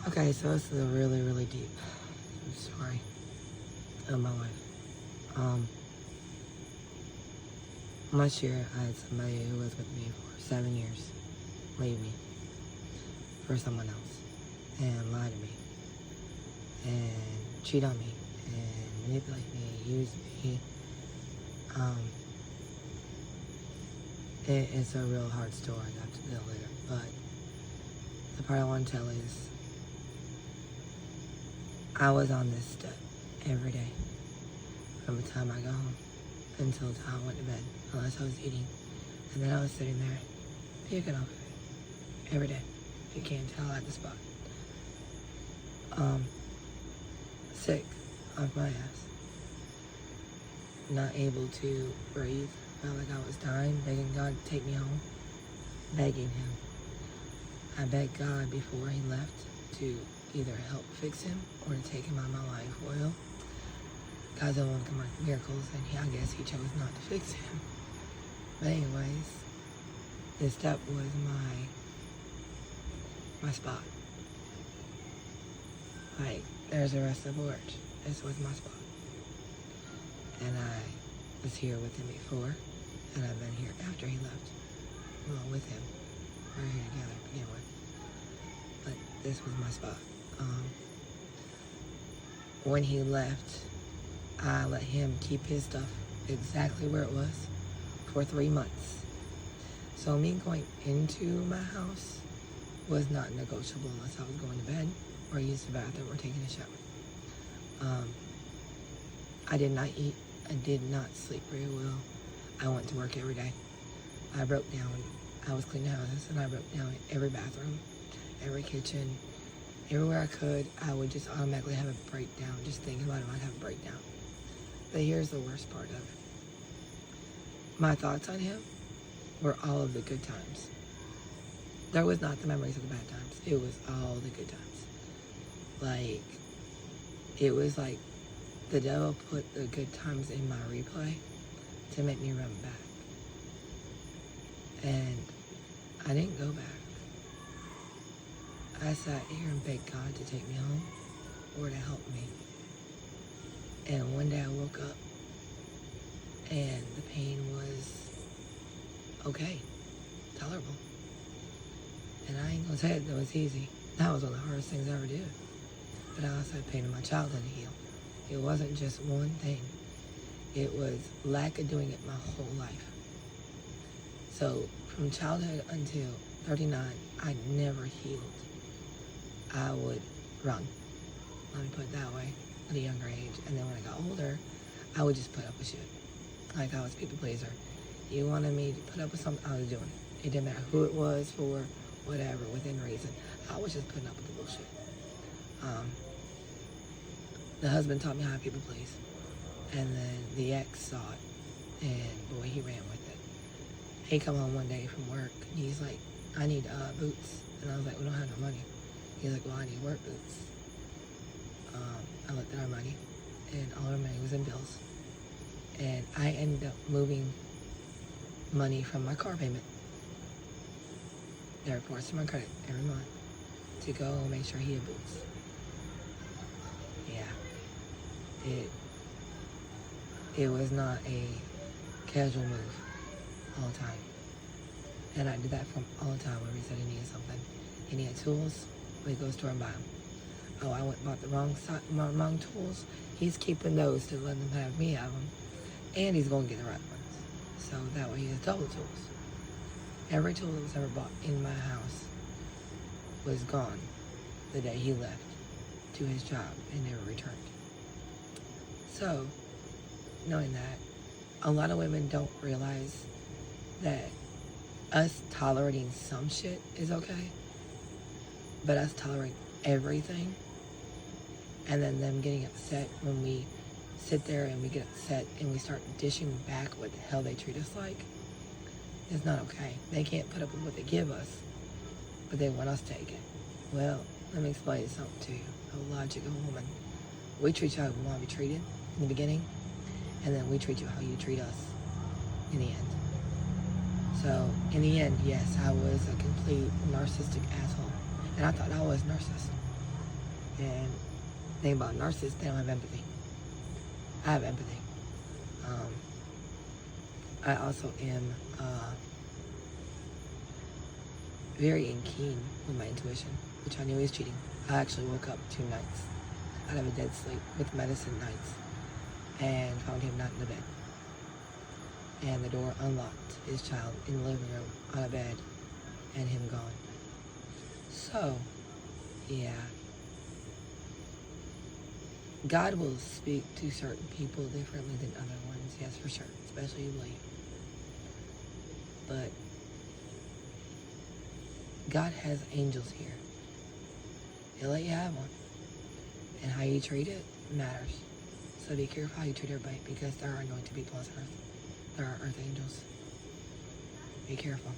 Okay, so this is a really, really deep story of my life. Last year, I had somebody who was with me for 7 years leave me for someone else and lie to me and cheat on me and manipulate me, use me. Um, it's a real hard story. I have to tell later, but the part I want to tell is I was on this step every day from the time I got home until the time I went to bed, unless I was eating. And then I was sitting there puking off of it every day. If you can't tell, at the spot. Sick off my ass. Not able to breathe. Felt like I was dying, begging God to take me home. Begging him. I begged God before he left to either help fix him or to take him out of my life. Well, God doesn't want to come work miracles, and I guess he chose not to fix him. But anyways, this step was my spot. Like, there's the rest of the porch. This was my spot. And I was here with him before, and I've been here after he left. Well, with him. We're here together to begin with. But this was my spot. When he left, I let him keep his stuff exactly where it was for 3 months. So me going into my house was not negotiable unless I was going to bed or use the bathroom or taking a shower. I did not eat. I did not sleep very well. I went to work every day. I broke down. I was cleaning houses, and I broke down every bathroom, every kitchen, everywhere I could. I would just automatically have a breakdown. Just thinking about it, I'd have a breakdown. But here's the worst part of it. My thoughts on him were all of the good times. There was not the memories of the bad times. It was all the good times. Like, it was like the devil put the good times in my replay to make me run back. And I didn't go back. I sat here and begged God to take me home or to help me. And one day I woke up and the pain was okay, tolerable. And I ain't gonna say it was easy. That was one of the hardest things I ever did. But I also had pain in my childhood to heal. It wasn't just one thing. It was lack of doing it my whole life. So from childhood until 39, I never healed. I would run. Let me put it that way. At a younger age. And then when I got older, I would just put up with shit. Like, I was a people pleaser. You wanted me to put up with something, I was doing it. It didn't matter who it was for, whatever, within reason. I was just putting up with the bullshit. The husband taught me how to people please. And then the ex saw it. And boy, he ran with it. He come home one day from work and he's like, I need boots. And I was like, we don't have no money. He's like, well, I need work boots. I looked at our money, and all our money was in bills. And I ended up moving money from my car payment, the reports to my credit every month, to go make sure he had boots. Yeah. It was not a casual move all the time. And I did that from all the time when he said he needed something. He needed tools, we'd go to the store and buy them. Oh, I went and bought the wrong tools. He's keeping those to let them have me have them. And he's going to get the right ones. So that way he has double tools. Every tool that was ever bought in my house was gone the day he left to his job and never returned. So, knowing that, a lot of women don't realize that us tolerating some shit is okay, but us tolerating everything, and then them getting upset when we sit there and we get upset and we start dishing back what the hell they treat us like, is not okay. They can't put up with what they give us, but they want us to take it. Well, let me explain something to you. The logic of a woman. We treat you how we want to be treated in the beginning, and then we treat you how you treat us in the end. So, in the end, yes, I was a complete narcissistic asshole. And I thought I was a narcissist. And the thing about narcissists, they don't have empathy. I have empathy. I also am very keen with my intuition, which I knew he was cheating. I actually woke up 2 nights out of a dead sleep with medicine nights and found him not in the bed. And the door unlocked, his child in the living room on a bed, and him gone. So, yeah. God will speak to certain people differently than other ones, yes, for sure, especially you late. But God has angels here. He'll let you have one. And how you treat it matters. So be careful how you treat everybody, because there are anointed people on earth. There are earth angels. Be careful.